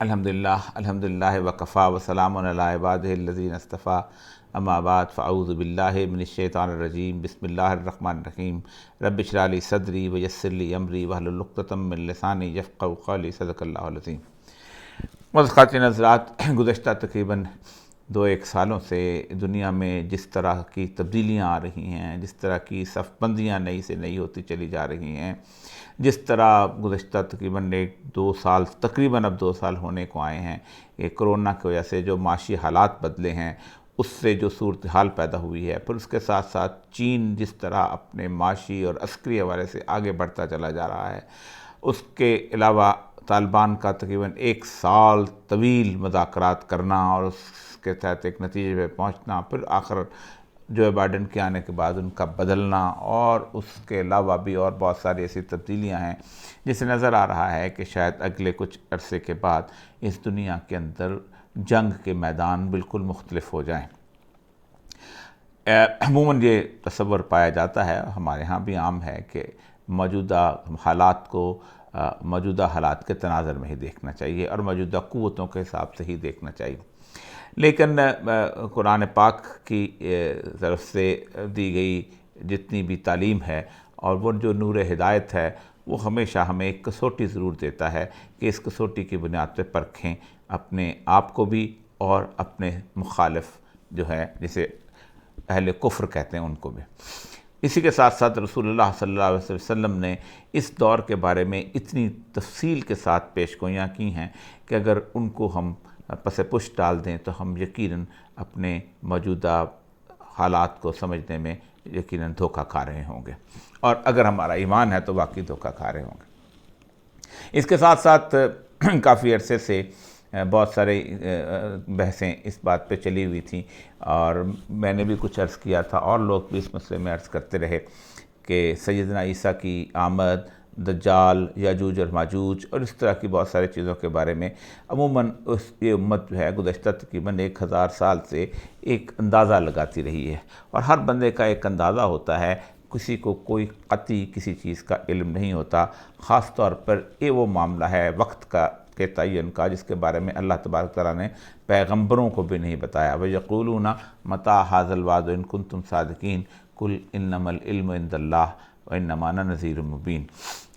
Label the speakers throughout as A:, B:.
A: الحمدللہ وکفا وسلام علی عبادہ الذین اصطفیٰ اما بعد فاعوذ باللہ من الشیطان الرجیم بسم اللہ الرحمن الرحیم رب اشرح لی صدری ویسر لی امری واحلل عقدۃ من لسانی یفقہوا قولی صدق اللہ العظیم۔ معزز خواتین حضرات، گزشتہ تقریباً 2-1 سالوں سے دنیا میں جس طرح کی تبدیلیاں آ رہی ہیں، جس طرح کی صف بندیاں نئی سے نئی ہوتی چلی جا رہی ہیں، جس طرح گزشتہ تقریباً 2 سال تقریباً اب 2 سال ہونے کو آئے ہیں کہ کرونا کی وجہ سے جو معاشی حالات بدلے ہیں، اس سے جو صورتحال پیدا ہوئی ہے، پھر اس کے ساتھ ساتھ چین جس طرح اپنے معاشی اور عسکری حوالے سے آگے بڑھتا چلا جا رہا ہے، اس کے علاوہ طالبان کا تقریباً 1 سال طویل مذاکرات کرنا اور اس کے تحت ایک نتیجے پہ پہنچنا، پھر آخر جو بائیڈن کے آنے کے بعد ان کا بدلنا، اور اس کے علاوہ بھی اور بہت ساری ایسی تبدیلیاں ہیں جس سے نظر آ رہا ہے کہ شاید اگلے کچھ عرصے کے بعد اس دنیا کے اندر جنگ کے میدان بالکل مختلف ہو جائیں۔ عموماً یہ تصور پایا جاتا ہے، ہمارے ہاں بھی عام ہے، کہ موجودہ حالات کے تناظر میں ہی دیکھنا چاہیے اور موجودہ قوتوں کے حساب سے ہی دیکھنا چاہیے۔ لیکن قرآن پاک کی طرف سے دی گئی جتنی بھی تعلیم ہے اور وہ جو نور ہدایت ہے، وہ ہمیشہ ہمیں ایک کسوٹی ضرور دیتا ہے کہ اس کسوٹی کی بنیاد پہ پرکھیں اپنے آپ کو بھی اور اپنے مخالف جو ہے جسے اہل کفر کہتے ہیں ان کو بھی۔ اسی کے ساتھ ساتھ رسول اللہ صلی اللہ علیہ وسلم نے اس دور کے بارے میں اتنی تفصیل کے ساتھ پیش گوئیاں کی ہیں کہ اگر ان کو ہم پس پشت ڈال دیں تو ہم یقیناً اپنے موجودہ حالات کو سمجھنے میں یقیناً دھوکہ کھا رہے ہوں گے، اور اگر ہمارا ایمان ہے تو واقعی دھوکہ کھا رہے ہوں گے۔ اس کے ساتھ ساتھ کافی عرصے سے بہت سارے بحثیں اس بات پہ چلی ہوئی تھیں، اور میں نے بھی کچھ عرض کیا تھا اور لوگ بھی اس مسئلے میں عرض کرتے رہے کہ سیدنا عیسیٰ کی آمد، دجال، یاجوج اور ماجوج اور اس طرح کی بہت ساری چیزوں کے بارے میں عموماً یہ امت جو ہے گزشتہ تقریباً 1000 سال سے ایک اندازہ لگاتی رہی ہے، اور ہر بندے کا ایک اندازہ ہوتا ہے، کسی کو کوئی قطعی کسی چیز کا علم نہیں ہوتا۔ خاص طور پر یہ وہ معاملہ ہے وقت کے تعین کا جس کے بارے میں اللہ تبارک تعالیٰ نے پیغمبروں کو بھی نہیں بتایا۔ وَيَقُولُونَ مَتَىٰ هَٰذَا الْوَعْدُ إِن كُنتُمْ صَادِقِينَ قُلْ إِنَّمَا الْعِلْمُ عِندَ اللَّهِ وَإِنَّمَا أَنَا نَذِيرٌ مُّبِينٌ،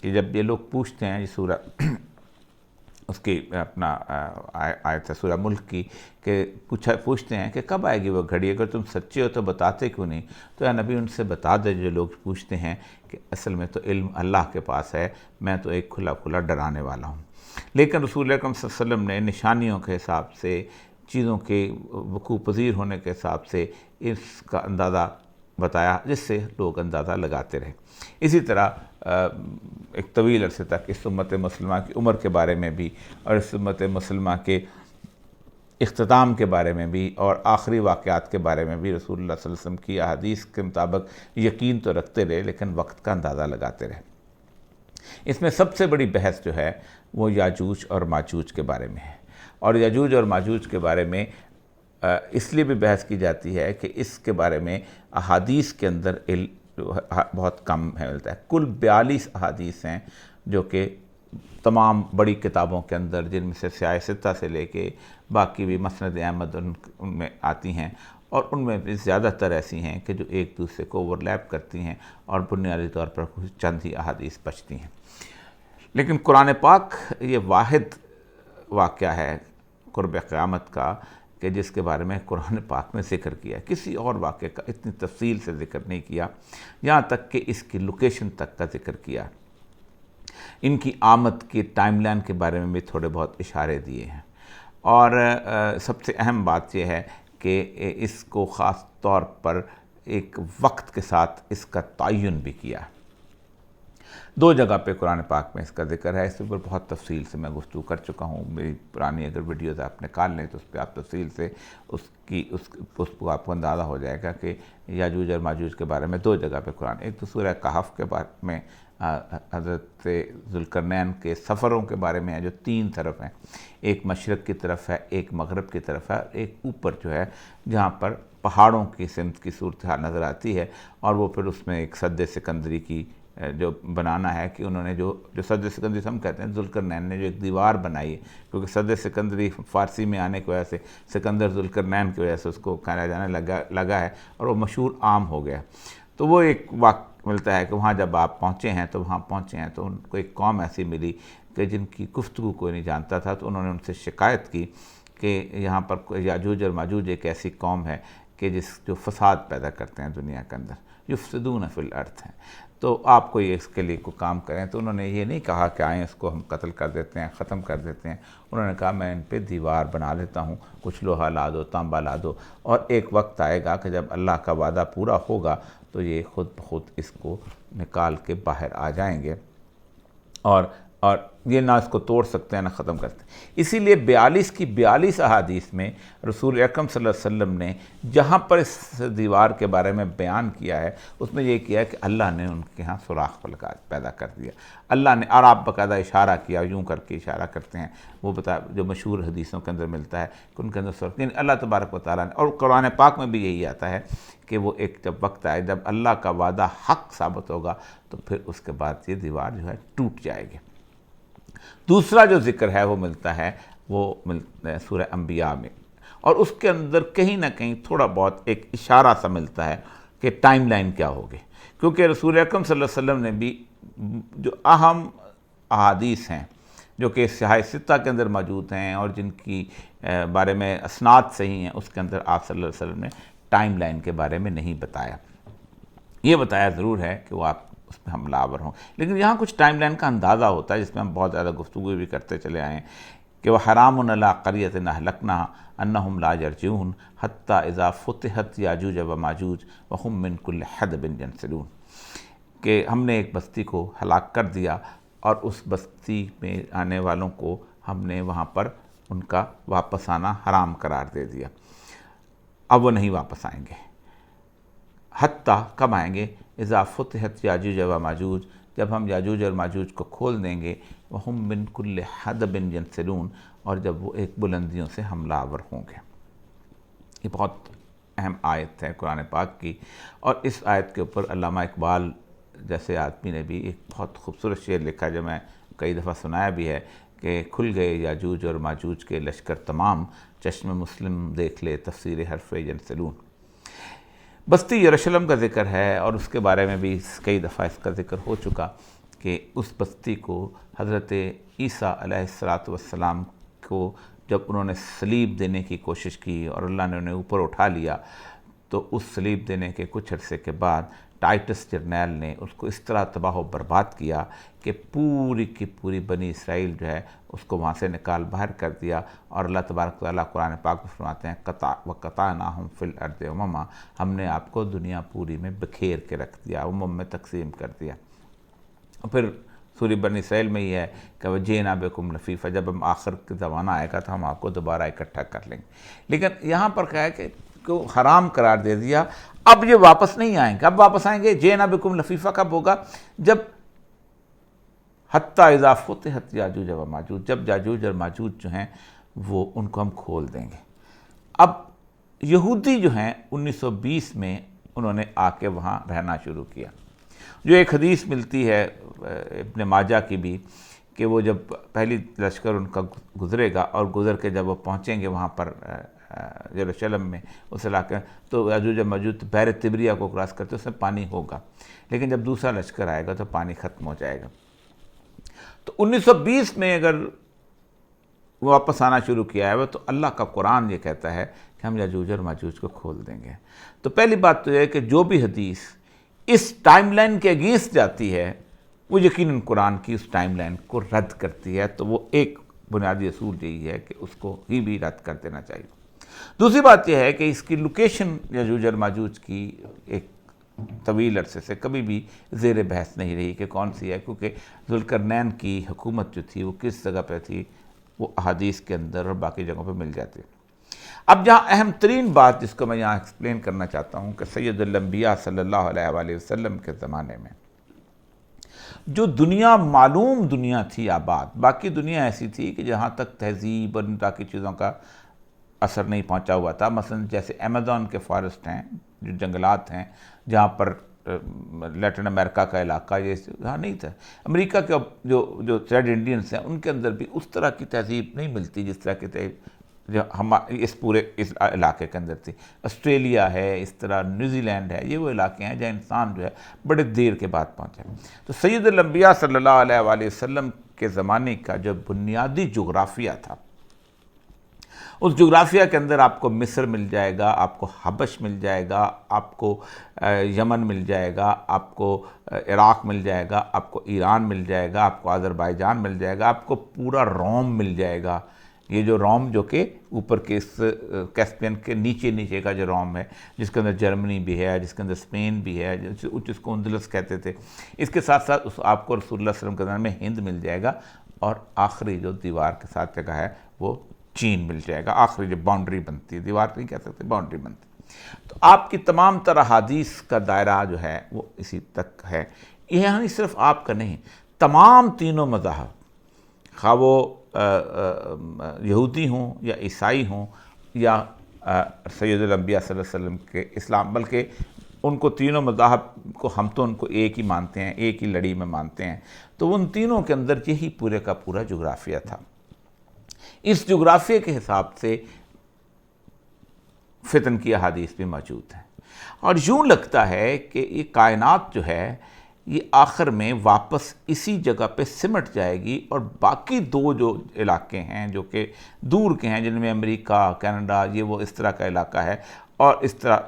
A: کہ جب یہ لوگ پوچھتے ہیں، یہ سورہ اس کی اپنا آیت ہے سورہ ملک کی، کہ پوچھتے ہیں کہ کب آئے گی وہ گھڑی، اگر تم سچے ہو تو بتاتے کیوں نہیں؟ تو یا نبی ان سے بتا دے جو لوگ پوچھتے ہیں کہ اصل میں تو علم اللہ کے پاس ہے، میں تو ایک کھلا ڈرانے والا ہوں۔ لیکن رسول اکرم صلی اللہ علیہ وسلم نے نشانیوں کے حساب سے، چیزوں کے وقوع پذیر ہونے کے حساب سے اس کا اندازہ بتایا، جس سے لوگ اندازہ لگاتے رہے۔ اسی طرح ایک طویل عرصے تک اس امت مسلمہ کی عمر کے بارے میں بھی، اور اس امت مسلمہ کے اختتام کے بارے میں بھی، اور آخری واقعات کے بارے میں بھی رسول اللہ صلی اللہ علیہ وسلم کی احادیث کے مطابق یقین تو رکھتے رہے، لیکن وقت کا اندازہ لگاتے رہے۔ اس میں سب سے بڑی بحث جو ہے وہ یاجوج اور ماجوج کے بارے میں ہے، اور یاجوج اور ماجوج کے بارے میں اس لیے بھی بحث کی جاتی ہے کہ اس کے بارے میں احادیث کے اندر بہت کم ہے ملتا ہے۔ کل 42 احادیث ہیں جو کہ تمام بڑی کتابوں کے اندر، جن میں سے سیاہ ستہ سے لے کے باقی بھی مسند احمد ان میں آتی ہیں، اور ان میں بھی زیادہ تر ایسی ہیں کہ جو ایک دوسرے کو اوورلیپ کرتی ہیں اور بنیادی طور پر چند ہی احادیث بچتی ہیں۔ لیکن قرآن پاک یہ واحد واقعہ ہے قرب قیامت کا کہ جس کے بارے میں قرآن پاک نے ذکر کیا، کسی اور واقعے کا اتنی تفصیل سے ذکر نہیں کیا، یہاں تک کہ اس کی لوکیشن تک کا ذکر کیا۔ ان کی آمد کی ٹائم لائن کے بارے میں بھی تھوڑے بہت اشارے دیے ہیں، اور سب سے اہم بات یہ ہے کہ اس کو خاص طور پر ایک وقت کے ساتھ اس کا تعین بھی کیا۔ 2 جگہ پہ قرآن پاک میں اس کا ذکر ہے، اس پر بہت تفصیل سے میں گفتگو کر چکا ہوں، میری پرانی اگر ویڈیوز آپ نکال لیں تو اس پہ آپ تفصیل سے اس کو آپ کو اندازہ ہو جائے گا کہ یاجوج اور ماجوج کے بارے میں 2 جگہ پہ قرآن، ایک تو سورہ کہف کے بارے میں حضرت ذوالقرنین کے سفروں کے بارے میں ہے جو 3 طرف ہیں، ایک مشرق کی طرف ہے، ایک مغرب کی طرف ہے، اور ایک اوپر جو ہے جہاں پر پہاڑوں کی سمت کی صورتحال نظر آتی ہے، اور وہ پھر اس میں ایک سد سکندری کی جو بنانا ہے کہ انہوں نے جو سد سکندری ہم کہتے ہیں، ذوالقرنین نے جو ایک دیوار بنائی ہے، کیونکہ سد سکندری فارسی میں آنے کی وجہ سے سکندر ذوالقرنین کی وجہ سے اس کو کہا جانے لگا ہے اور وہ مشہور عام ہو گیا۔ تو وہ ایک واقع ملتا ہے کہ وہاں جب آپ پہنچے ہیں تو ان کو ایک قوم ایسی ملی کہ جن کی گفتگو کوئی نہیں جانتا تھا، تو انہوں نے ان سے شکایت کی کہ یہاں پر یاجوج اور ماجوج ایک ایسی قوم ہے کہ جو فساد پیدا کرتے ہیں دنیا کے اندر، یفسدون فی الارض ہیں، تو آپ کوئی اس کے لیے کوئی کام کریں۔ تو انہوں نے یہ نہیں کہا کہ آئیں اس کو ہم قتل کر دیتے ہیں، ختم کر دیتے ہیں، انہوں نے کہا میں ان پہ دیوار بنا دیتا ہوں، کچھ لوہا لا دو، تانبا لا دو، اور ایک وقت آئے گا کہ جب اللہ کا وعدہ پورا ہوگا تو یہ خود بخود اس کو نکال کے باہر آ جائیں گے، اور یہ نہ اس کو توڑ سکتے ہیں نہ ختم کرتے ہیں۔ اسی لیے 42 احادیث میں رسول اکرم صلی اللہ علیہ وسلم نے جہاں پر اس دیوار کے بارے میں بیان کیا ہے، اس میں یہ کیا ہے کہ اللہ نے ان کے ہاں سوراخ پیدا کر دیا، اللہ نے، اور آپ باقاعدہ اشارہ کیا، یوں کر کے اشارہ کرتے ہیں، وہ جو مشہور حدیثوں کے اندر ملتا ہے کہ ان کے اندر سوراخ، یعنی اللہ تبارک و تعالیٰ نے، اور قرآن پاک میں بھی یہی آتا ہے کہ وہ ایک جب وقت آئے جب اللہ کا وعدہ حق ثابت ہوگا تو پھر اس کے بعد یہ دیوار جو ہے ٹوٹ جائے گی۔ دوسرا جو ذکر ہے وہ ملتا ہے سورہ انبیاء میں، اور اس کے اندر کہیں نہ کہیں تھوڑا بہت ایک اشارہ سا ملتا ہے کہ ٹائم لائن کیا ہوگی، کیونکہ رسول اکرم صلی اللہ علیہ وسلم نے بھی جو اہم احادیث ہیں جو کہ صحاح ستہ کے اندر موجود ہیں اور جن کی بارے میں اسناد صحیح ہیں، اس کے اندر آپ صلی اللہ علیہ وسلم نے ٹائم لائن کے بارے میں نہیں بتایا۔ یہ بتایا ضرور ہے کہ وہ آپ اس پہ حملہ آور ہوں، لیکن یہاں کچھ ٹائم لائن کا اندازہ ہوتا ہے جس میں ہم بہت زیادہ گفتگو بھی کرتے چلے آئے ہیں کہ وہ حرام علی قریۃ اہلکناھا انہم لا یرجعون حتی اذا فتحت یاجوج و ماجوج وہم من کل حدب ینسلون، کہ ہم نے ایک بستی کو ہلاک کر دیا اور اس بستی میں آنے والوں کو ہم نے وہاں پر ان کا واپس آنا حرام قرار دے دیا، اب وہ نہیں واپس آئیں گے۔ حتیٰ کب آئیں گے؟ اذا فتحت یاجوج و ماجوج، جب ہم یاجوج اور ماجوج کو کھول دیں گے، وہم من کل حدب ینسلون، اور جب وہ ایک بلندیوں سے حملہ آور ہوں گے۔ یہ بہت اہم آیت ہے قرآن پاک کی، اور اس آیت کے اوپر علامہ اقبال جیسے آدمی نے بھی ایک بہت خوبصورت شعر لکھا جو میں کئی دفعہ سنایا بھی ہے کہ کھل گئے یاجوج اور ماجوج کے لشکر تمام، چشم مسلم دیکھ لے تفسیر حرف ینسلون۔ بستی یروشلم کا ذکر ہے، اور اس کے بارے میں بھی کئی دفعہ اس کا ذکر ہو چکا کہ اس بستی کو حضرت عیسیٰ علیہ السلام کو جب انہوں نے صلیب دینے کی کوشش کی اور اللہ نے انہیں اوپر اٹھا لیا، تو اس صلیب دینے کے کچھ عرصے کے بعد ٹائٹس جرنیل نے اس کو اس طرح تباہ و برباد کیا کہ پوری کی پوری بنی اسرائیل جو ہے اس کو وہاں سے نکال باہر کر دیا، اور اللہ تبارک و تعالیٰ قرآن پاک میں فرماتے ہیں وَقَطَعْنَاهُمْ فِي الْأَرْضِ أُمَمًا، ہم نے آپ کو دنیا پوری میں بکھیر کے رکھ دیا، میں تقسیم کر دیا۔ اور پھر سورہ بنی اسرائیل میں یہ ہے کہ وَجِئْنَا بِكُمْ لَفِیفًا، جب ہم آخر کے زمانہ آئے گا تو ہم آپ کو دوبارہ اکٹھا کر لیں گے۔ لیکن یہاں پر کہا ہے کہ حرام قرار دے دیا، اب یہ واپس نہیں آئیں گے۔ اب واپس آئیں گے جِئْنَا بِكُمْ لَفِیفًا کب ہوگا؟ جب حتیٰ اذا فتحت یاجوج و ماجوج، جب یاجوج اور ماجوج جو ہیں وہ ان کو ہم کھول دیں گے۔ اب یہودی جو ہیں 1920 میں انہوں نے آ کے وہاں رہنا شروع کیا، جو ایک حدیث ملتی ہے ابن ماجہ کی بھی کہ وہ جب پہلی لشکر ان کا گزرے گا اور گزر کے جب وہ پہنچیں گے وہاں پر یروشلم میں اس علاقے میں، تو یاجوج و ماجوج بحر طبریہ کو کراس کرتے اس میں پانی ہوگا، لیکن جب دوسرا لشکر آئے گا تو پانی ختم ہو جائے گا۔ تو 1920 میں اگر واپس آنا شروع کیا ہے تو اللہ کا قرآن یہ کہتا ہے کہ ہم یاجوج اور ماجوج کو کھول دیں گے۔ تو پہلی بات تو یہ ہے کہ جو بھی حدیث اس ٹائم لائن کے اگینسٹ جاتی ہے وہ یقیناً قرآن کی اس ٹائم لائن کو رد کرتی ہے، تو وہ ایک بنیادی اصول یہی ہے کہ اس کو ہی بھی رد کر دینا چاہیے۔ دوسری بات یہ ہے کہ اس کی لوکیشن یاجوج اور ماجوج کی ایک طویل عرصے سے کبھی بھی زیر بحث نہیں رہی کہ کون سی ہے، کیونکہ ذوالقرنین کی حکومت جو تھی وہ کس جگہ پہ تھی وہ احادیث کے اندر اور باقی جگہوں پہ مل جاتی ہے۔ اب جہاں اہم ترین بات جس کو میں یہاں ایکسپلین کرنا چاہتا ہوں کہ سید الانبیاء صلی اللہ علیہ وآلہ وسلم کے زمانے میں جو دنیا معلوم دنیا تھی آباد، باقی دنیا ایسی تھی کہ جہاں تک تہذیب اور باقی چیزوں کا اثر نہیں پہنچا ہوا تھا، مثلا جیسے ایمیزون کے فارسٹ ہیں، جو جنگلات ہیں جہاں پر لیٹن امریکہ کا علاقہ یہ یہاں نہیں تھا۔ امریکہ کے جو ریڈ انڈینس ہیں ان کے اندر بھی اس طرح کی تہذیب نہیں ملتی جس طرح کی تہذیب جو اس پورے اس علاقے کے اندر تھی۔ آسٹریلیا ہے، اس طرح نیوزی لینڈ ہے، یہ وہ علاقے ہیں جہاں انسان جو ہے بڑے دیر کے بعد پہنچا۔ تو سید الانبیاء صلی اللہ علیہ وآلہ وسلم کے زمانے کا جو بنیادی جغرافیہ تھا، اس جغرافیہ کے اندر آپ کو مصر مل جائے گا، آپ کو حبش مل جائے گا، آپ کو یمن مل جائے گا، آپ کو عراق مل جائے گا، آپ کو ایران مل جائے گا، آپ کو آذربائیجان مل جائے گا، آپ کو پورا روم مل جائے گا۔ یہ جو روم جو کہ اوپر کے اس کیسپین کے نیچے کا جو روم ہے، جس کے اندر جرمنی بھی ہے، جس کے اندر اسپین بھی ہے، جس کو اندلس کہتے تھے، اس کے ساتھ ساتھ آپ کو رسول اللہ صلی اللہ علیہ وسلم کے زمانے میں ہند مل جائے گا، اور آخری جو دیوار کے ساتھ جگہ ہے وہ چین مل جائے گا۔ آخری جو باؤنڈری بنتی ہے، دیوار نہیں کہہ سکتے، باؤنڈری بنتی ہے۔ تو آپ کی تمام طرح حدیث کا دائرہ جو ہے وہ اسی تک ہے۔ یہ نہیں صرف آپ کا نہیں، تمام تینوں مذاہب، خواہ وہ یہودی ہوں یا عیسائی ہوں یا سید الانبیاء صلی اللہ علیہ وسلم کے اسلام، بلکہ ان کو تینوں مذاہب کو ہم تو ان کو ایک ہی مانتے ہیں، ایک ہی لڑی میں مانتے ہیں۔ تو ان تینوں کے اندر یہی پورے کا پورا جغرافیہ تھا۔ اس جغرافیے کے حساب سے فتن کی احادیث بھی موجود ہیں، اور یوں لگتا ہے کہ یہ کائنات جو ہے یہ آخر میں واپس اسی جگہ پہ سمٹ جائے گی، اور باقی دو جو علاقے ہیں جو کہ دور کے ہیں، جن میں امریکہ، کینیڈا، یہ وہ اس طرح کا علاقہ ہے، اور اس طرح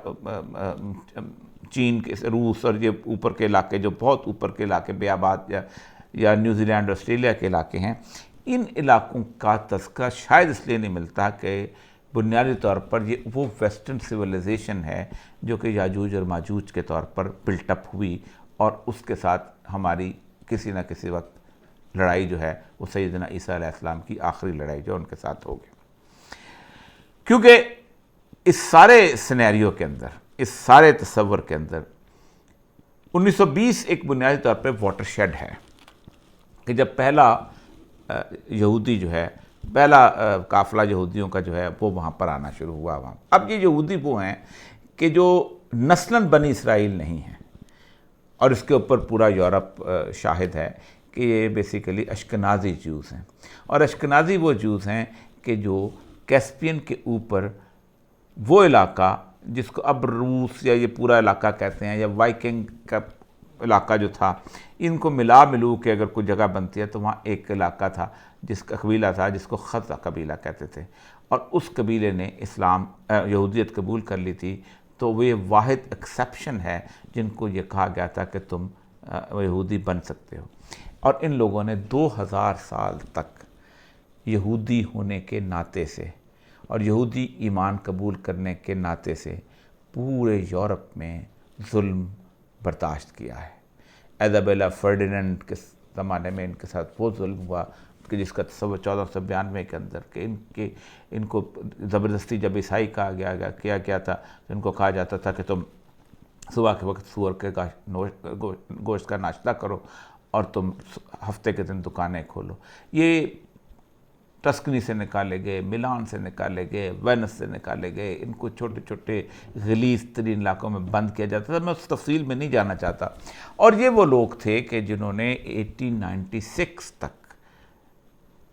A: چین کے، روس، اور یہ اوپر کے علاقے جو بہت اوپر کے علاقے بیاباد یا نیوزی لینڈ، آسٹریلیا کے علاقے ہیں، ان علاقوں کا تذکرہ شاید اس لیے نہیں ملتا کہ بنیادی طور پر یہ وہ ویسٹرن سویلائزیشن ہے جو کہ یاجوج اور ماجوج کے طور پر بلٹ اپ ہوئی، اور اس کے ساتھ ہماری کسی نہ کسی وقت لڑائی جو ہے وہ سیدنا عیسیٰ علیہ السلام کی آخری لڑائی جو ان کے ساتھ ہوگی۔ کیونکہ اس سارے سینیریو کے اندر، اس سارے تصور کے اندر 1920 ایک بنیادی طور پہ واٹر شیڈ ہے کہ جب پہلا یہودی جو ہے، پہلا قافلہ یہودیوں کا جو ہے وہ وہاں پر آنا شروع ہوا وہاں۔ اب یہ یہودی وہ ہیں کہ جو نسلاً بنی اسرائیل نہیں ہیں، اور اس کے اوپر پورا یورپ شاہد ہے کہ یہ بیسیکلی اشکنازی جوز ہیں، اور اشکنازی وہ جوز ہیں کہ جو کیسپین کے اوپر وہ علاقہ جس کو اب روس یا یہ پورا علاقہ کہتے ہیں، یا وائکنگ کا علاقہ جو تھا، ان کو ملو کے اگر کوئی جگہ بنتی ہے تو وہاں ایک علاقہ تھا جس کا قبیلہ تھا جس کو خزہ قبیلہ کہتے تھے، اور اس قبیلے نے یہودیت قبول کر لی تھی۔ تو وہ یہ واحد ایکسیپشن ہے جن کو یہ کہا گیا تھا کہ تم یہودی بن سکتے ہو، اور ان لوگوں نے 2000 سال تک یہودی ہونے کے ناطے سے اور یہودی ایمان قبول کرنے کے ناطے سے پورے یورپ میں ظلم برداشت کیا ہے۔ ایزابیلا فرڈیننڈ کے زمانے میں ان کے ساتھ وہ ظلم ہوا کہ جس کا تصور 1492 کے اندر کہ ان کو زبردستی جب عیسائی کیا گیا تھا، تو ان کو کہا جاتا تھا کہ تم صبح کے وقت سور کے گوشت کا ناشتہ کرو اور تم ہفتے کے دن دکانیں کھولو۔ یہ ٹسکنی سے نکالے گئے، ملان سے نکالے گئے، وینس سے نکالے گئے، ان کو چھوٹے چھوٹے غلیظ ترین علاقوں میں بند کیا جاتا تھا۔ میں اس تفصیل میں نہیں جانا چاہتا۔ اور یہ وہ لوگ تھے کہ جنہوں نے 1896 تک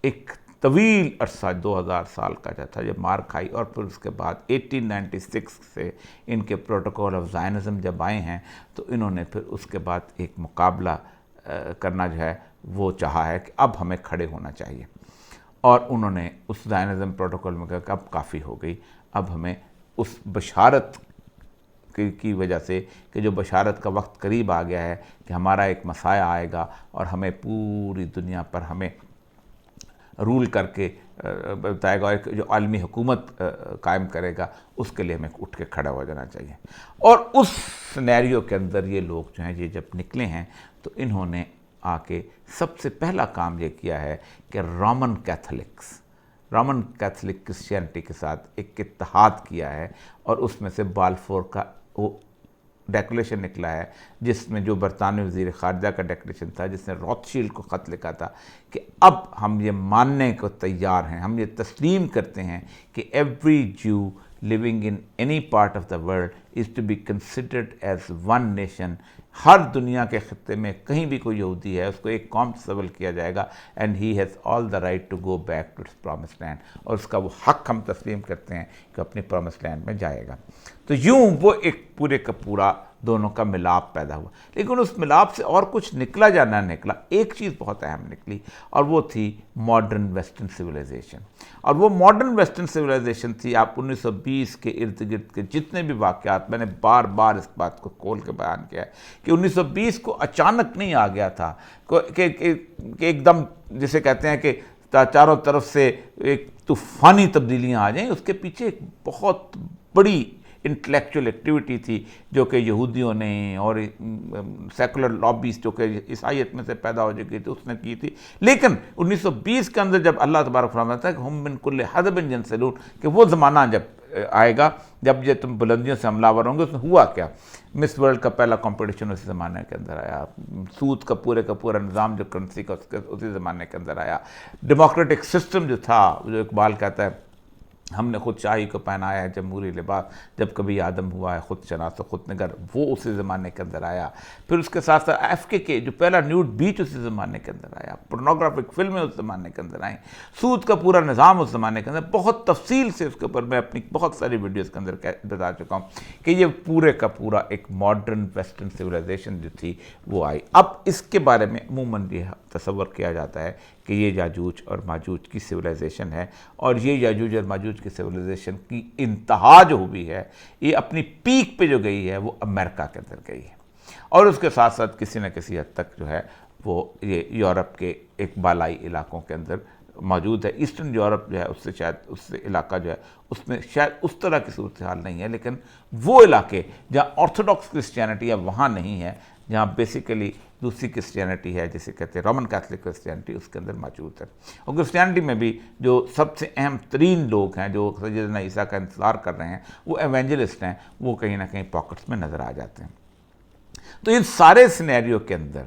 A: ایک طویل عرصہ 2000 سال کا جو تھا یہ مار کھائی، اور پھر اس کے بعد 1896 سے ان کے پروٹوکول آف زائنزم جب آئے ہیں تو انہوں نے پھر اس کے بعد ایک مقابلہ کرنا جو ہے وہ چاہا ہے کہ اب ہمیں کھڑے ہونا چاہیے، اور انہوں نے اس زائنزم پروٹوکول میں کہا کہ اب کافی ہو گئی، اب ہمیں اس بشارت کی وجہ سے کہ جو بشارت کا وقت قریب آ گیا ہے کہ ہمارا ایک مسیح آئے گا اور ہمیں پوری دنیا پر ہمیں رول کر کے بتائے گا، جو عالمی حکومت قائم کرے گا، اس کے لیے ہمیں اٹھ کے کھڑا ہو جانا چاہیے۔ اور اس سینیریو کے اندر یہ لوگ جو ہیں یہ جب نکلے ہیں تو انہوں نے آ کے سب سے پہلا کام یہ کیا ہے کہ رومن کیتھولک کرسچینٹی کے ساتھ ایک اتحاد کیا ہے، اور اس میں سے بالفور کا وہ ڈیکلیریشن نکلا ہے جس میں جو برطانوی وزیر خارجہ کا ڈیکلیریشن تھا، جس نے روتشیلڈ کو خط لکھا تھا کہ اب ہم یہ ماننے کو تیار ہیں، ہم یہ تسلیم کرتے ہیں کہ ایوری جو living in any part of the world is to be considered as one nation. ہر دنیا کے خطے میں کہیں بھی کوئی یہودی ہے اس کو ایک قوم تصور کیا جائے گا and he has all the right to go back to his promised land. اور اس کا وہ حق ہم تسلیم کرتے ہیں کہ اپنی promised land میں جائے گا. تو یوں وہ ایک پورے کا پورا دونوں کا ملاپ پیدا ہوا. لیکن اس ملاپ سے اور کچھ نکلا یا نہ نکلا، ایک چیز بہت اہم نکلی اور وہ تھی ماڈرن ویسٹرن سویلائزیشن. اور وہ ماڈرن ویسٹرن سویلائزیشن تھی، آپ 1920 کے ارد گرد کے جتنے بھی واقعات، میں نے بار بار اس بات کو کھول کے بیان کیا ہے کہ 1920 کو اچانک نہیں آ گیا تھا کہ ایک دم جسے کہتے ہیں کہ چاروں طرف سے ایک طوفانی تبدیلیاں آ جائیں. اس کے پیچھے ایک بہت بڑی انٹلیکچوئل ایکٹیویٹی تھی جو کہ یہودیوں نے اور سیکولر لابیز جو کہ عیسائیت میں سے پیدا ہو چکی تھی اس نے کی تھی. لیکن 1920 کے اندر جب اللہ تبارک فرماتا ہے کہ ہم من کل حدب ینسلون، کہ وہ زمانہ جب آئے گا جب یہ تم بلندیوں سے حملہ آور ہوں گے. اس میں ہوا کیا؟ مس ورلڈ کا پہلا کمپٹیشن اسی زمانے کے اندر آیا، سود کا پورا نظام جو کرنسی کا اسی زمانے کے اندر آیا. ڈیموکریٹک سسٹم جو تھا، جو اقبال کہتا ہے ہم نے خود شاہی کو پہنایا ہے جمہوری لباس، جب کبھی آدم ہوا ہے خود شناس و خود نگر، وہ اسی زمانے کے اندر آیا. پھر اس کے ساتھ ساتھ ایف کے جو پہلا نیوڈ بیچ اسی زمانے کے اندر آیا، پورنوگرافک فلمیں اس زمانے کے اندر آئیں، سود کا پورا نظام اس زمانے کے اندر. بہت تفصیل سے اس کے اوپر میں اپنی بہت ساری ویڈیوز کے اندر بتا چکا ہوں کہ یہ پورے کا پورا ایک ماڈرن ویسٹرن سویلائزیشن جو تھی وہ آئی. اب اس کے بارے میں عموماً یہ تصور کیا جاتا ہے کہ یہ یاجوج اور ماجوج کی سویلائزیشن ہے، اور یہ یاجوج اور ماجوج کی سویلائزیشن کی انتہا جو ہوئی ہے، یہ اپنی پیک پہ جو گئی ہے وہ امریکہ کے اندر گئی ہے. اور اس کے ساتھ ساتھ کسی نہ کسی حد تک جو ہے وہ یہ یورپ کے ایک بالائی علاقوں کے اندر موجود ہے. ایسٹرن یورپ جو ہے اس سے شاید اس سے علاقہ جو ہے اس میں شاید اس طرح کی صورتحال نہیں ہے، لیکن وہ علاقے جہاں آرتھوڈاکس کرسچینٹی ہے وہاں نہیں ہے، جہاں بیسیکلی دوسری کرسچینٹی ہے جسے کہتے ہیں رومن کیتھولک کرسچینٹی، اس کے اندر موجود ہے. اور کرسچینٹی میں بھی جو سب سے اہم ترین لوگ ہیں جو سیدنا عیسیٰ کا انتظار کر رہے ہیں وہ ایونجلسٹ ہیں، وہ کہیں نہ کہیں پاکٹس میں نظر آ جاتے ہیں. تو ان سارے سینیریو کے اندر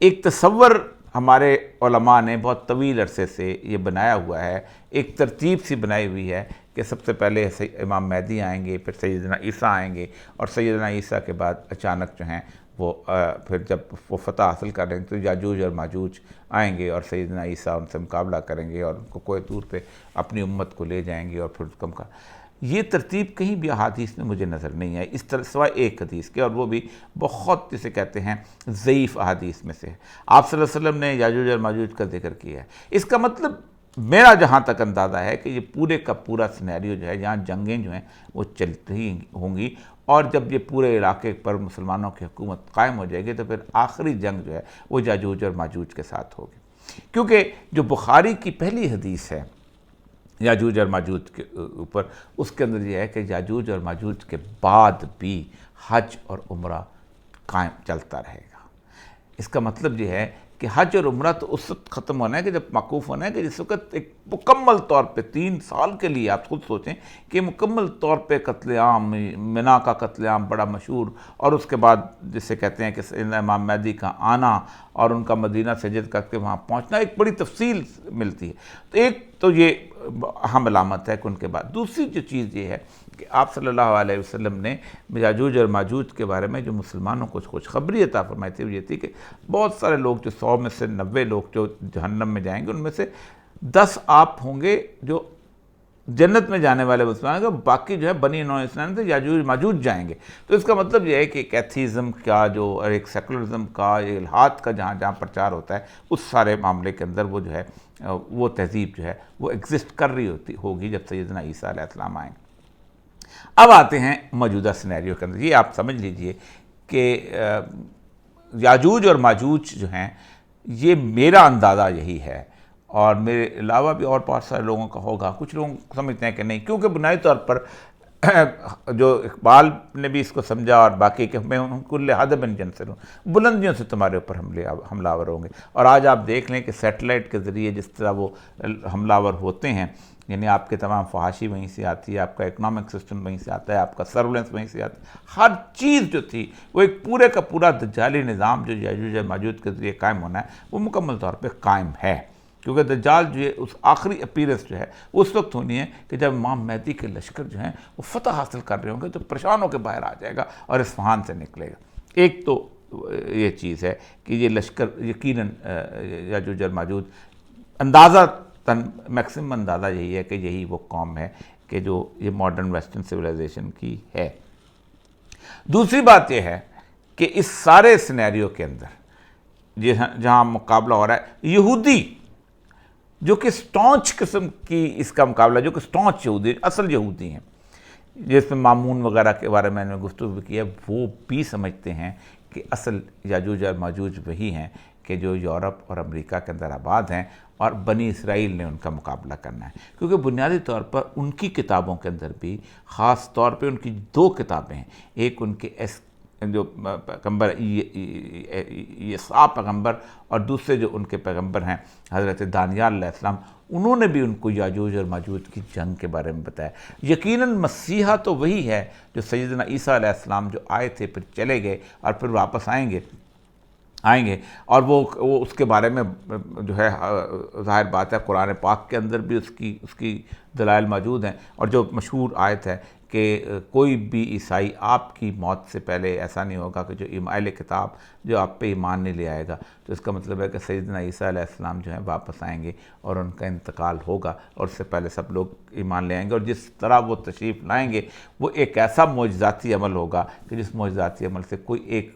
A: ایک تصور ہمارے علماء نے بہت طویل عرصے سے یہ بنایا ہوا ہے، ایک ترتیب سی بنائی ہوئی ہے کہ سب سے پہلے امام مہدی آئیں گے، پھر سیدنا عیسیٰ آئیں گے، اور سیدنا عیسیٰ کے بعد اچانک جو ہیں وہ پھر جب وہ فتح حاصل کر رہے ہیں تو یاجوج اور ماجوج آئیں گے اور سیدنا عیسیٰ ان سے مقابلہ کریں گے اور ان کو کوہ طور پہ اپنی امت کو لے جائیں گے اور پھر کم کا. یہ ترتیب کہیں بھی احادیث میں مجھے نظر نہیں آئی اس طرح سوائے ایک حدیث کے، اور وہ بھی بہت جسے کہتے ہیں ضعیف احادیث میں سے. آپ صلی اللہ علیہ وسلم نے یاجوج اور ماجوج کا ذکر کیا ہے. اس کا مطلب میرا جہاں تک اندازہ ہے کہ یہ پورے کا پورا سینیریو جو ہے جہاں جنگیں جو ہیں وہ چلتی ہوں گی، اور جب یہ پورے علاقے پر مسلمانوں کی حکومت قائم ہو جائے گی تو پھر آخری جنگ جو ہے وہ یاجوج اور ماجوج کے ساتھ ہوگی. کیونکہ جو بخاری کی پہلی حدیث ہے یاجوج اور ماجوج کے اوپر، اس کے اندر یہ ہے کہ یاجوج اور ماجوج کے بعد بھی حج اور عمرہ قائم چلتا رہے گا. اس کا مطلب یہ ہے کہ حج اور عمرہ تو اس وقت ختم ہونا ہے کہ جب موقوف ہونا ہے کہ جس وقت ایک مکمل طور پہ 3 سال کے لیے آپ خود سوچیں کہ مکمل طور پہ قتل عام، منا کا قتل عام بڑا مشہور، اور اس کے بعد جسے کہتے ہیں کہ سیدنا امام مہدی کا آنا اور ان کا مدینہ سے ہجرت کر کے وہاں پہنچنا، ایک بڑی تفصیل ملتی ہے. تو ایک تو یہ اہم علامت ہے کہ ان کے بعد. دوسری جو چیز یہ ہے کہ آپ صلی اللہ علیہ وسلم نے یاجوج اور ماجوج کے بارے میں جو مسلمانوں کو خوشخبری عطا فرمائی تھی وہ یہ تھی کہ بہت سارے لوگ جو 100 میں سے 90 لوگ جو جہنم میں جائیں گے ان میں سے 10 آپ ہوں گے جو جنت میں جانے والے مسلمان ہیں، باقی جو ہے بنی نوع اسلام سے یاجوج ماجوج جائیں گے. تو اس کا مطلب یہ ہے کہ ایک ایتھیزم کا جو اور ایک سیکولرزم کا، ایک الحاد کا جہاں پرچار ہوتا ہے، اس سارے معاملے کے اندر وہ جو ہے وہ تہذیب جو ہے وہ ایگزسٹ کر رہی ہوگی جب سیدنا عیسیٰ علیہ السلام آئیں. اب آتے ہیں موجودہ سینیریو کے اندر. یہ آپ سمجھ لیجئے کہ یاجوج اور ماجوج جو ہیں یہ میرا اندازہ یہی ہے، اور میرے علاوہ بھی اور بہت سارے لوگوں کا ہوگا. کچھ لوگ سمجھتے ہیں کہ نہیں، کیونکہ بنیادی طور پر جو اقبال نے بھی اس کو سمجھا اور باقی کہ میں کل حدب ینسلون، بلندیوں سے تمہارے اوپر حملہ آور ہوں گے. اور آج آپ دیکھ لیں کہ سیٹلائٹ کے ذریعے جس طرح وہ حملہ آور ہوتے ہیں، یعنی آپ کے تمام فحاشی وہیں سے آتی ہے، آپ کا اکنامک سسٹم وہیں سے آتا ہے، آپ کا سرولنس وہیں سے آتا ہے. ہر چیز جو تھی وہ ایک پورے کا پورا دجالی نظام جو یاجوج اور ماجوج کے ذریعے قائم ہونا ہے وہ مکمل طور پہ قائم ہے، کیونکہ دجال جو ہے اس آخری اپیرنس جو ہے اس وقت ہونی ہے کہ جب امام مہدی کے لشکر جو ہیں وہ فتح حاصل کر رہے ہوں گے تو پریشان ہو کے باہر آ جائے گا اور اصفہان سے نکلے گا۔ ایک تو یہ چیز ہے کہ یہ لشکر یقیناً یاجوج اور ماجوج اندازہ میکسیمم اندازہ یہی ہے کہ یہی وہ قوم ہے کہ جو یہ ماڈرن ویسٹرن سویلائزیشن کی ہے۔ دوسری بات یہ ہے کہ اس سارے سینیریو کے اندر جہاں مقابلہ ہو رہا ہے یہودی جو کہ سٹانچ قسم کی اس کا مقابلہ، جو کہ سٹانچ یہودی اصل یہودی ہیں، جس میں مامون وغیرہ کے بارے میں نے گفتگو کی ہے، وہ بھی سمجھتے ہیں کہ اصل یاجوج اور ماجوج وہی ہیں کہ جو یورپ اور امریکہ کے اندر آباد ہیں، اور بنی اسرائیل نے ان کا مقابلہ کرنا ہے۔ کیونکہ بنیادی طور پر ان کی کتابوں کے اندر بھی خاص طور پہ ان کی دو کتابیں ہیں، ایک ان کے جو پیغمبر یسوع پیغمبر اور دوسرے جو ان کے پیغمبر ہیں حضرت دانیال علیہ السلام، انہوں نے بھی ان کو یاجوج اور ماجوج کی جنگ کے بارے میں بتایا۔ یقیناً مسیحا تو وہی ہے جو سیدنا عیسیٰ علیہ السلام جو آئے تھے پھر چلے گئے اور پھر واپس آئیں گے اور وہ اس کے بارے میں جو ہے ظاہر بات ہے قرآن پاک کے اندر بھی اس کی دلائل موجود ہیں، اور جو مشہور آیت ہے کہ کوئی بھی عیسائی آپ کی موت سے پہلے ایسا نہیں ہوگا کہ جو اہل کتاب جو آپ پہ ایمان نہیں لے آئے گا، تو اس کا مطلب ہے کہ سیدنا عیسیٰ علیہ السلام جو ہیں واپس آئیں گے اور ان کا انتقال ہوگا، اور اس سے پہلے سب لوگ ایمان لے آئیں گے، اور جس طرح وہ تشریف لائیں گے وہ ایک ایسا معجزاتی عمل ہوگا کہ جس معجزاتی عمل سے کوئی ایک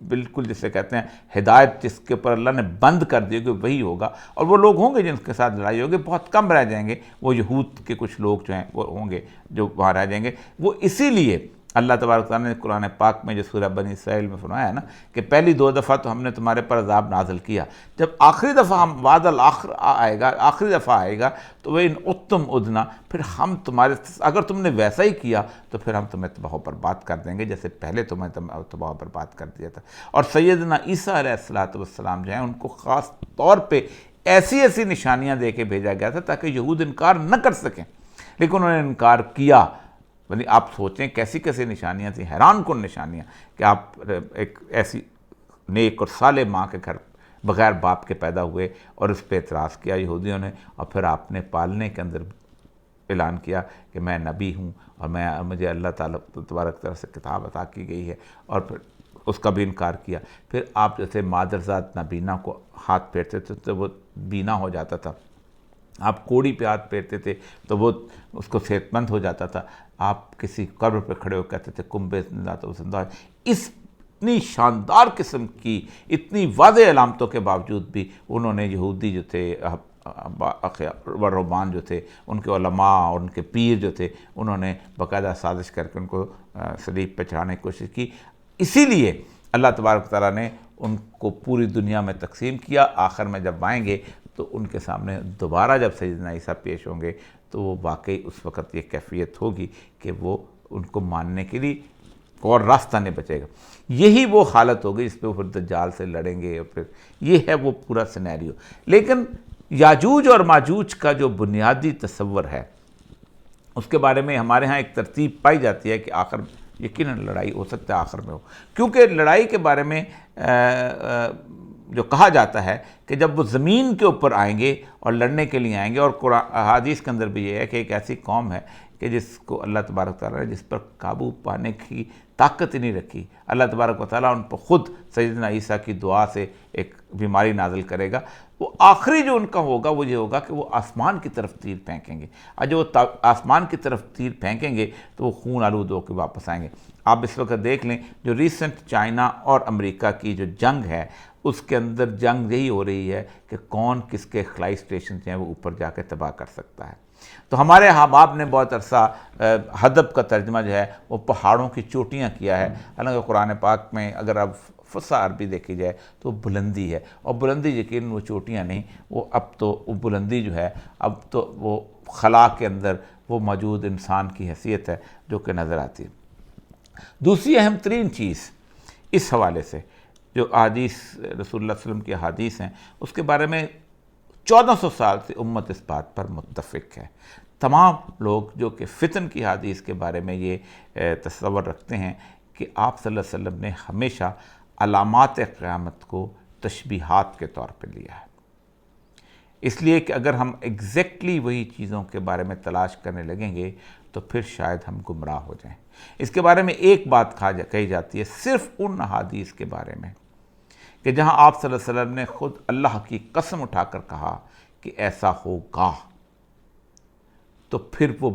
A: بالکل جسے کہتے ہیں ہدایت جس کے اوپر اللہ نے بند کر دی کہ وہی ہوگا، اور وہ لوگ ہوں گے جن کے ساتھ لڑائی ہوگی، بہت کم رہ جائیں گے، وہ یہود کے کچھ لوگ جو ہیں وہ ہوں گے جو وہاں رہ جائیں گے۔ وہ اسی لیے اللہ تبارک تعالیٰ نے قرآن پاک میں جو سورہ بنی اسرائیل میں فرمایا ہے نا کہ پہلی 2 دفعہ تو ہم نے تمہارے پر عذاب نازل کیا، جب آخری دفعہ ہم وعد الآخر آئے گا، آخری دفعہ آئے گا تو وہ ان اتم ادنا، پھر ہم تمہارے اگر تم نے ویسا ہی کیا تو پھر ہم تمہیں تباہ و برباد کر دیں گے جیسے پہلے تمہیں تباہ و برباد کر دیا تھا۔ اور سیدنا عیسیٰ علیہ السلام جو ہیں ان کو خاص طور پہ ایسی نشانیاں دے کے بھیجا گیا تھا تاکہ یہود انکار نہ کر سکیں، لیکن انہوں نے انکار کیا۔ یعنی آپ سوچیں کیسی نشانیاں تھیں، حیران کن نشانیاں کہ آپ ایک ایسی نیک اور صالح ماں کے گھر بغیر باپ کے پیدا ہوئے اور اس پہ اعتراض کیا یہودیوں نے، اور پھر آپ نے پالنے کے اندر اعلان کیا کہ میں نبی ہوں اور مجھے اللہ تعالیٰ تبارک طرف سے کتاب عطا کی گئی ہے، اور پھر اس کا بھی انکار کیا۔ پھر آپ جیسے مادرزاد نابینا کو ہاتھ پھیرتے تھے تو وہ بینا ہو جاتا تھا، آپ کوڑی پہ ہاتھ پھیرتے تھے تو وہ اس کو صحت مند ہو جاتا تھا، آپ کسی قبر پہ کھڑے ہو کہتے تھے کنبے زندہ تو زندہ۔ اتنی شاندار قسم کی اتنی واضح علامتوں کے باوجود بھی انہوں نے یہودی جو تھے و رہبان جو تھے، ان کے علماء اور ان کے پیر جو تھے، انہوں نے باقاعدہ سازش کر کے ان کو صلیب پہ چڑھانے کی کوشش کی۔ اسی لیے اللہ تبارک تعالیٰ نے ان کو پوری دنیا میں تقسیم کیا۔ آخر میں جب آئیں گے تو ان کے سامنے دوبارہ جب سیدنا عیسیٰ پیش ہوں گے تو وہ واقعی اس وقت یہ کیفیت ہوگی کہ وہ ان کو ماننے کے لیے اور راستہ نہیں بچے گا۔ یہی وہ حالت ہوگی جس پہ وہ پھر دجال سے لڑیں گے، اور پھر یہ ہے وہ پورا سینیریو۔ لیکن یاجوج اور ماجوج کا جو بنیادی تصور ہے اس کے بارے میں ہمارے ہاں ایک ترتیب پائی جاتی ہے کہ آخر یقیناً لڑائی ہو سکتا ہے آخر میں ہو، کیونکہ لڑائی کے بارے میں جو کہا جاتا ہے کہ جب وہ زمین کے اوپر آئیں گے اور لڑنے کے لیے آئیں گے، اور قرآن حدیث کے اندر بھی یہ ہے کہ ایک ایسی قوم ہے کہ جس کو اللہ تبارک تعالیٰ نے جس پر قابو پانے کی طاقت ہی نہیں رکھی، اللہ تبارک و تعالیٰ ان پر خود سیدنا عیسیٰ کی دعا سے ایک بیماری نازل کرے گا۔ وہ آخری جو ان کا ہوگا وہ یہ ہوگا کہ وہ آسمان کی طرف تیر پھینکیں گے، اور جو وہ آسمان کی طرف تیر پھینکیں گے تو وہ خون آلود ہو کے واپس آئیں گے۔ آپ اس وقت دیکھ لیں جو ریسنٹ چائنا اور امریکہ کی جو جنگ ہے اس کے اندر جنگ یہی ہو رہی ہے کہ کون کس کے خلائی اسٹیشن جو ہیں وہ اوپر جا کے تباہ کر سکتا ہے۔ تو ہمارے احباب نے بہت عرصہ حدب کا ترجمہ جو ہے وہ پہاڑوں کی چوٹیاں کیا ہے، حالانکہ قرآن پاک میں اگر اب فصیح عربی دیکھی جائے تو بلندی ہے، اور بلندی یقیناً وہ چوٹیاں نہیں، وہ اب تو وہ بلندی جو ہے اب تو وہ خلا کے اندر وہ موجود انسان کی حیثیت ہے جو کہ نظر آتی ہے۔ دوسری اہم ترین چیز اس حوالے سے جو احادیث رسول اللہ صلی اللہ علیہ وسلم کی احادیث ہیں اس کے بارے میں 1400 سال سے امت اس بات پر متفق ہے۔ تمام لوگ جو کہ فتن کی حدیث کے بارے میں یہ تصور رکھتے ہیں کہ آپ صلی اللہ علیہ وسلم نے ہمیشہ علامات قیامت کو تشبیہات کے طور پہ لیا ہے۔ اس لیے کہ اگر ہم ایگزیکٹلی وہی چیزوں کے بارے میں تلاش کرنے لگیں گے تو پھر شاید ہم گمراہ ہو جائیں۔ اس کے بارے میں ایک بات کہی جاتی ہے صرف ان احادیث کے بارے میں کہ جہاں آپ صلی اللہ علیہ وسلم نے خود اللہ کی قسم اٹھا کر کہا کہ ایسا ہوگا، تو پھر وہ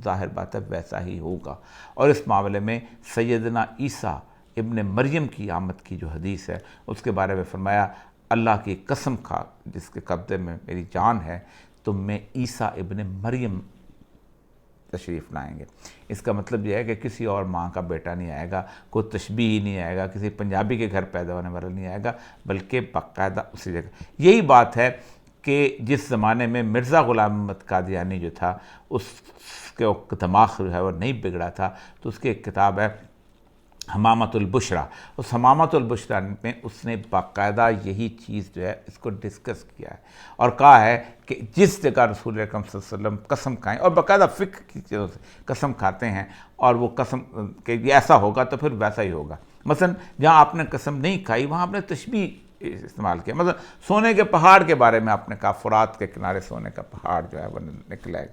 A: ظاہر بات ہے ویسا ہی ہوگا۔ اور اس معاملے میں سیدنا عیسیٰ ابن مریم کی آمد کی جو حدیث ہے اس کے بارے میں فرمایا، اللہ کی قسم کھا جس کے قبضے میں میری جان ہے، تم میں عیسیٰ ابن مریم تشریف لائیں گے۔ اس کا مطلب یہ ہے کہ کسی اور ماں کا بیٹا نہیں آئے گا، کوئی تشبیہ نہیں آئے گا، کسی پنجابی کے گھر پیدا ہونے والا نہیں آئے گا، بلکہ باقاعدہ اسی جگہ۔ یہی بات ہے کہ جس زمانے میں مرزا غلام احمد قادیانی جو تھا اس کے دماغ جو ہے وہ نہیں بگڑا تھا، تو اس کی ایک کتاب ہے حمامۃ البشریٰ، اس حمامۃ البشریٰ میں اس نے باقاعدہ یہی چیز جو ہے اس کو ڈسکس کیا ہے اور کہا ہے کہ جس جگہ رسول اکرم صلی اللہ علیہ وسلم قسم کھائیں، اور باقاعدہ فقہ کی چیزوں سے قسم کھاتے ہیں، اور وہ قسم کہ یہ ایسا ہوگا تو پھر ویسا ہی ہوگا۔ مثلا جہاں آپ نے قسم نہیں کھائی وہاں آپ نے تشبیہ استعمال کیا، مثلا سونے کے پہاڑ کے بارے میں آپ نے کہا فرات کے کنارے سونے کا پہاڑ جو ہے وہ نکلا ہے۔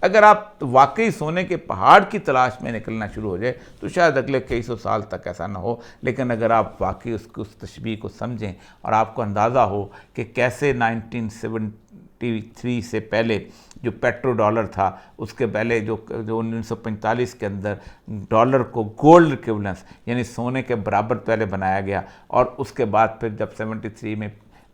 A: اگر آپ واقعی سونے کے پہاڑ کی تلاش میں نکلنا شروع ہو جائے تو شاید اگلے کئی سو سال تک ایسا نہ ہو، لیکن اگر آپ واقعی اس تشبیہ کو سمجھیں اور آپ کو اندازہ ہو کہ کیسے 1973 سے پہلے جو پیٹرو ڈالر تھا، اس کے پہلے جو 1945 کے اندر ڈالر کو گولڈ ایکویولنس یعنی سونے کے برابر پہلے بنایا گیا، اور اس کے بعد پھر جب 73 میں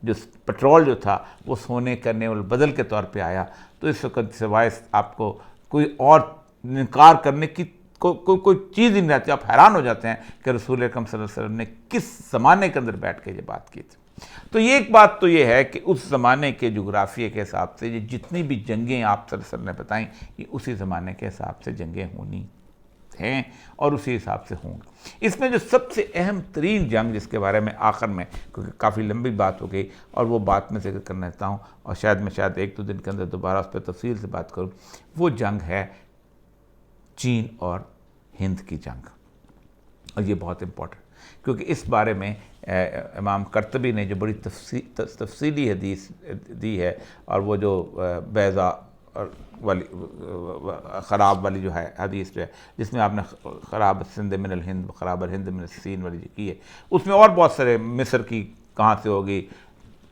A: جو پٹرول جو تھا وہ سونے کا نیول بدل کے طور پہ آیا، تو اس وقت سوائے آپ کو کوئی اور انکار کرنے کی کوئی چیز ہی نہیں آتی۔ آپ حیران ہو جاتے ہیں کہ رسول اکرم صلی اللہ علیہ وسلم نے کس زمانے کے اندر بیٹھ کے یہ بات کی تھی۔ تو یہ ایک بات تو یہ ہے کہ اس زمانے کے جغرافیے کے حساب سے یہ جتنی بھی جنگیں آپ صلی اللہ علیہ وسلم نے بتائیں یہ اسی زمانے کے حساب سے جنگیں ہونی ہیں اور اسی حساب سے ہوں گی۔ اس میں جو سب سے اہم ترین جنگ جس کے بارے میں آخر میں، کیونکہ کافی لمبی بات ہو گئی اور وہ بات میں ذکر کرنا چاہتا ہوں، اور شاید ایک دو دن کے اندر دوبارہ اس پہ تفصیل سے بات کروں، وہ جنگ ہے چین اور ہند کی جنگ۔ اور یہ بہت امپورٹنٹ، کیونکہ اس بارے میں امام قرطبی نے جو بڑی تفصیلی حدیث دی ہے، اور وہ جو بیضا والی خراب والی جو ہے حدیث جو ہے جس میں آپ نے خراب سندھ من الہند خراب الہند من السین والی جو کی ہے، اس میں اور بہت سارے مصر کی کہاں سے ہوگی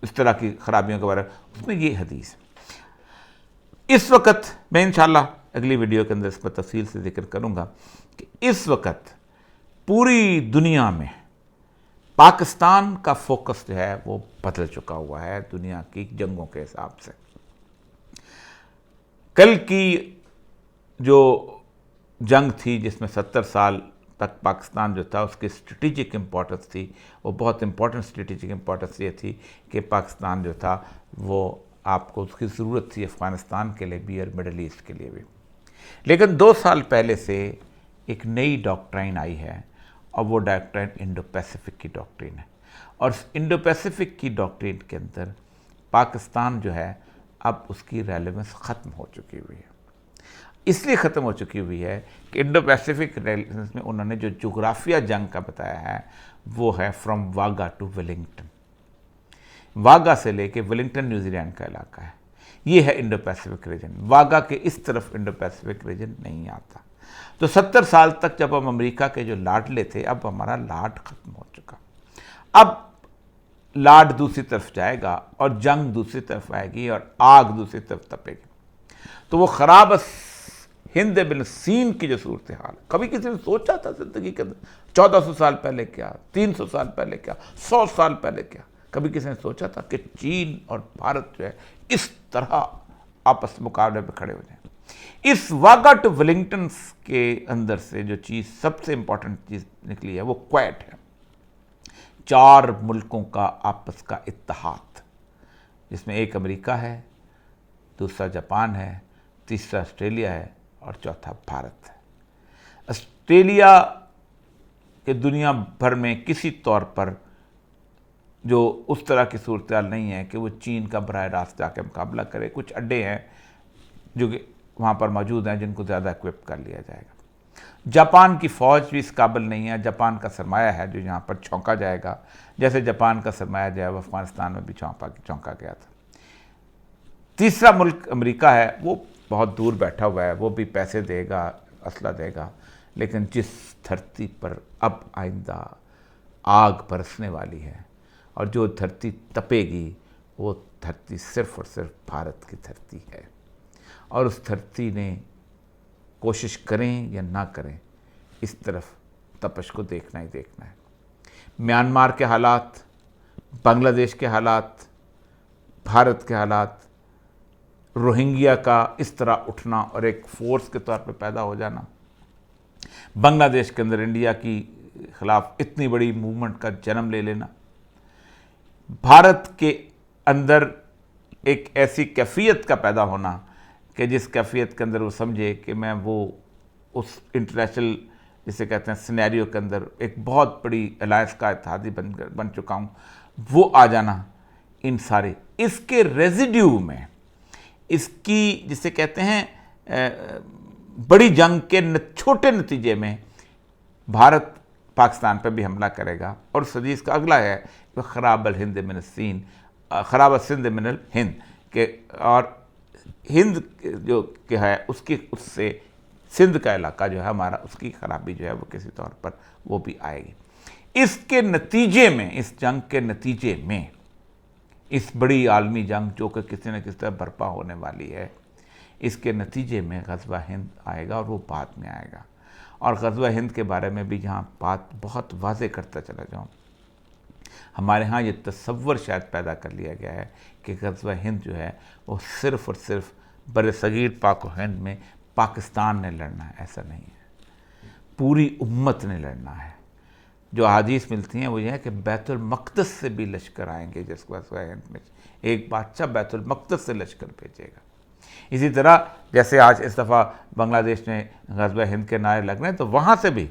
A: اس طرح کی خرابیوں کے بارے میں اس میں یہ حدیث ہے۔ اس وقت میں انشاءاللہ اگلی ویڈیو کے اندر اس پر تفصیل سے ذکر کروں گا کہ اس وقت پوری دنیا میں پاکستان کا فوکس جو ہے وہ بدل چکا ہوا ہے دنیا کی جنگوں کے حساب سے۔ کل کی جو جنگ تھی جس میں 70 سال تک پاکستان جو تھا اس کی اسٹریٹجک امپورٹنس تھی، وہ بہت امپورٹنٹ اسٹریٹجک امپورٹنس یہ تھی کہ پاکستان جو تھا وہ آپ کو اس کی ضرورت تھی افغانستان کے لیے بھی اور مڈل ایسٹ کے لیے بھی۔ لیکن 2 سال پہلے سے ایک نئی ڈاکٹرائن آئی ہے، اور وہ ڈاکٹرائن انڈو پیسیفک کی ڈاکٹرین ہے، اور انڈو پیسیفک کی ڈاکٹرین کے اندر پاکستان جو ہے اب اس کی ریلیونس ختم ہو چکی ہوئی ہے۔ اس لیے ختم ہو چکی ہوئی ہے کہ انڈو پیسیفک ریلیونس میں انہوں نے جو جغرافیہ جنگ کا بتایا ہے وہ ہے فرام واگا ٹو ویلنگٹن، واگا سے لے کے ویلنگٹن نیوزی لینڈ کا علاقہ ہے، یہ ہے انڈو پیسیفک ریجن۔ واگا کے اس طرف انڈو پیسیفک ریجن نہیں آتا۔ تو 70 سال تک جب ہم امریکہ کے جو لاڈلے تھے، اب ہمارا لاڈ ختم ہو چکا، اب لاڈ دوسری طرف جائے گا اور جنگ دوسری طرف آئے گی اور آگ دوسری طرف تپے گی۔ تو وہ خراب ہند بن سین کی جو صورتحال کبھی کسی نے سوچا تھا زندگی کے اندر 1400 سال پہلے کیا، 300 سال پہلے کیا، 100 سال پہلے کیا، کبھی کسی نے سوچا تھا کہ چین اور بھارت جو ہے اس طرح آپس مقابلے پہ کھڑے ہو جائیں۔ اس واگا ٹو ویلنگٹن کے اندر سے جو چیز سب سے امپورٹنٹ چیز نکلی ہے وہ کویت ہے، 4 ملکوں کا آپس کا اتحاد، جس میں ایک امریکہ ہے، دوسرا جاپان ہے، تیسرا آسٹریلیا ہے اور چوتھا بھارت ہے۔ آسٹریلیا کہ دنیا بھر میں کسی طور پر جو اس طرح کی صورتحال نہیں ہے کہ وہ چین کا براہ راست جا کے مقابلہ کرے۔ کچھ اڈے ہیں جو کہ وہاں پر موجود ہیں جن کو زیادہ ایکوپ کر لیا جائے گا۔ جاپان کی فوج بھی اس قابل نہیں ہے، جاپان کا سرمایہ ہے جو یہاں پر چھونکا جائے گا، جیسے جاپان کا سرمایہ جو ہے وہ افغانستان میں بھی چھونکا گیا تھا۔ تیسرا ملک امریکہ ہے، وہ بہت دور بیٹھا ہوا ہے، وہ بھی پیسے دے گا، اسلحہ دے گا، لیکن جس دھرتی پر اب آئندہ آگ برسنے والی ہے اور جو دھرتی تپے گی، وہ دھرتی صرف اور صرف بھارت کی دھرتی ہے، اور اس دھرتی نے کوشش کریں یا نہ کریں اس طرف تپش کو دیکھنا ہی دیکھنا ہے۔ میانمار کے حالات، بنگلہ دیش کے حالات، بھارت کے حالات، روہنگیا کا اس طرح اٹھنا اور ایک فورس کے طور پہ پیدا ہو جانا، بنگلہ دیش کے اندر انڈیا کی خلاف اتنی بڑی موومنٹ کا جنم لے لینا، بھارت کے اندر ایک ایسی کیفیت کا پیدا ہونا کہ جس کیفیت کے اندر وہ سمجھے کہ میں وہ اس انٹرنیشنل جسے کہتے ہیں سینیریو کے اندر ایک بہت بڑی الائنس کا اتحادی بن چکا ہوں، وہ آ جانا، ان سارے اس کے ریزیڈیو میں، اس کی جسے کہتے ہیں بڑی جنگ کے چھوٹے نتیجے میں بھارت پاکستان پہ بھی حملہ کرے گا، اور اس حدیث کا اگلا ہے کہ خراب الہند من السین، خراب السندھ من الہند، کہ اور ہند جو کہ ہے اس سے سندھ کا علاقہ جو ہے ہمارا، اس کی خرابی جو ہے وہ کسی طور پر وہ بھی آئے گی۔ اس کے نتیجے میں، اس جنگ کے نتیجے میں، اس بڑی عالمی جنگ جو کہ کسی نہ کسی طرح برپا ہونے والی ہے، اس کے نتیجے میں غزوہ ہند آئے گا، اور وہ بعد میں آئے گا۔ اور غزوہ ہند کے بارے میں بھی یہاں بات بہت واضح کرتا چلا جاؤں، ہمارے ہاں یہ تصور شاید پیدا کر لیا گیا ہے کہ غزوہ ہند جو ہے وہ صرف اور صرف بر صغیر پاک و ہند میں پاکستان نے لڑنا ہے، ایسا نہیں ہے، پوری امت نے لڑنا ہے۔ جو احادیث ملتی ہیں وہ یہ ہے کہ بیت المقدس سے بھی لشکر آئیں گے، جس غزوہ ہند میں ایک بادشاہ بیت المقدس سے لشکر بھیجے گا۔ اسی طرح جیسے آج اس دفعہ بنگلہ دیش میں غزوہ ہند کے نعرے لگ رہے ہیں، تو وہاں سے بھی،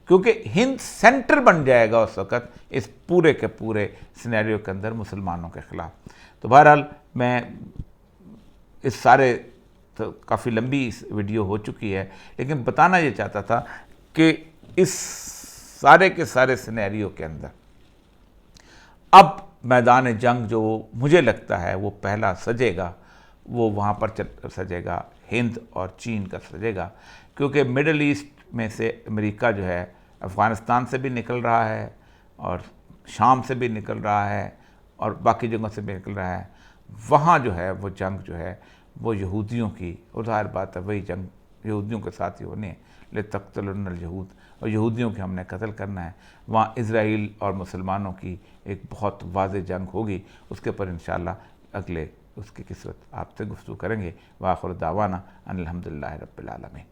A: کیونکہ ہند سینٹر بن جائے گا اس وقت اس پورے کے پورے سینیریو کے اندر مسلمانوں کے خلاف۔ تو بہرحال میں اس سارے، تو کافی لمبی اس ویڈیو ہو چکی ہے، لیکن بتانا یہ چاہتا تھا کہ اس سارے کے سارے سینیریو کے اندر اب میدان جنگ جو مجھے لگتا ہے وہ پہلا سجے گا، وہ وہاں پر سجے گا، ہند اور چین کا سجے گا، کیونکہ مڈل ایسٹ میں سے امریکہ جو ہے افغانستان سے بھی نکل رہا ہے، اور شام سے بھی نکل رہا ہے، اور باقی جگہوں سے بھی نکل رہا ہے۔ وہاں جو ہے وہ جنگ جو ہے وہ یہودیوں کی، اور ظاہر بات ہے وہی جنگ یہودیوں کے ساتھ ہی ہونی ہے، لتقتلن اليہود، اور یہودیوں کے ہم نے قتل کرنا ہے۔ وہاں اسرائیل اور مسلمانوں کی ایک بہت واضح جنگ ہوگی، اس کے پر انشاءاللہ اگلے اس کی قسمت آپ سے گفتگو کریں گے۔ وآخر دعوانا ان الحمدللہ رب العالمین۔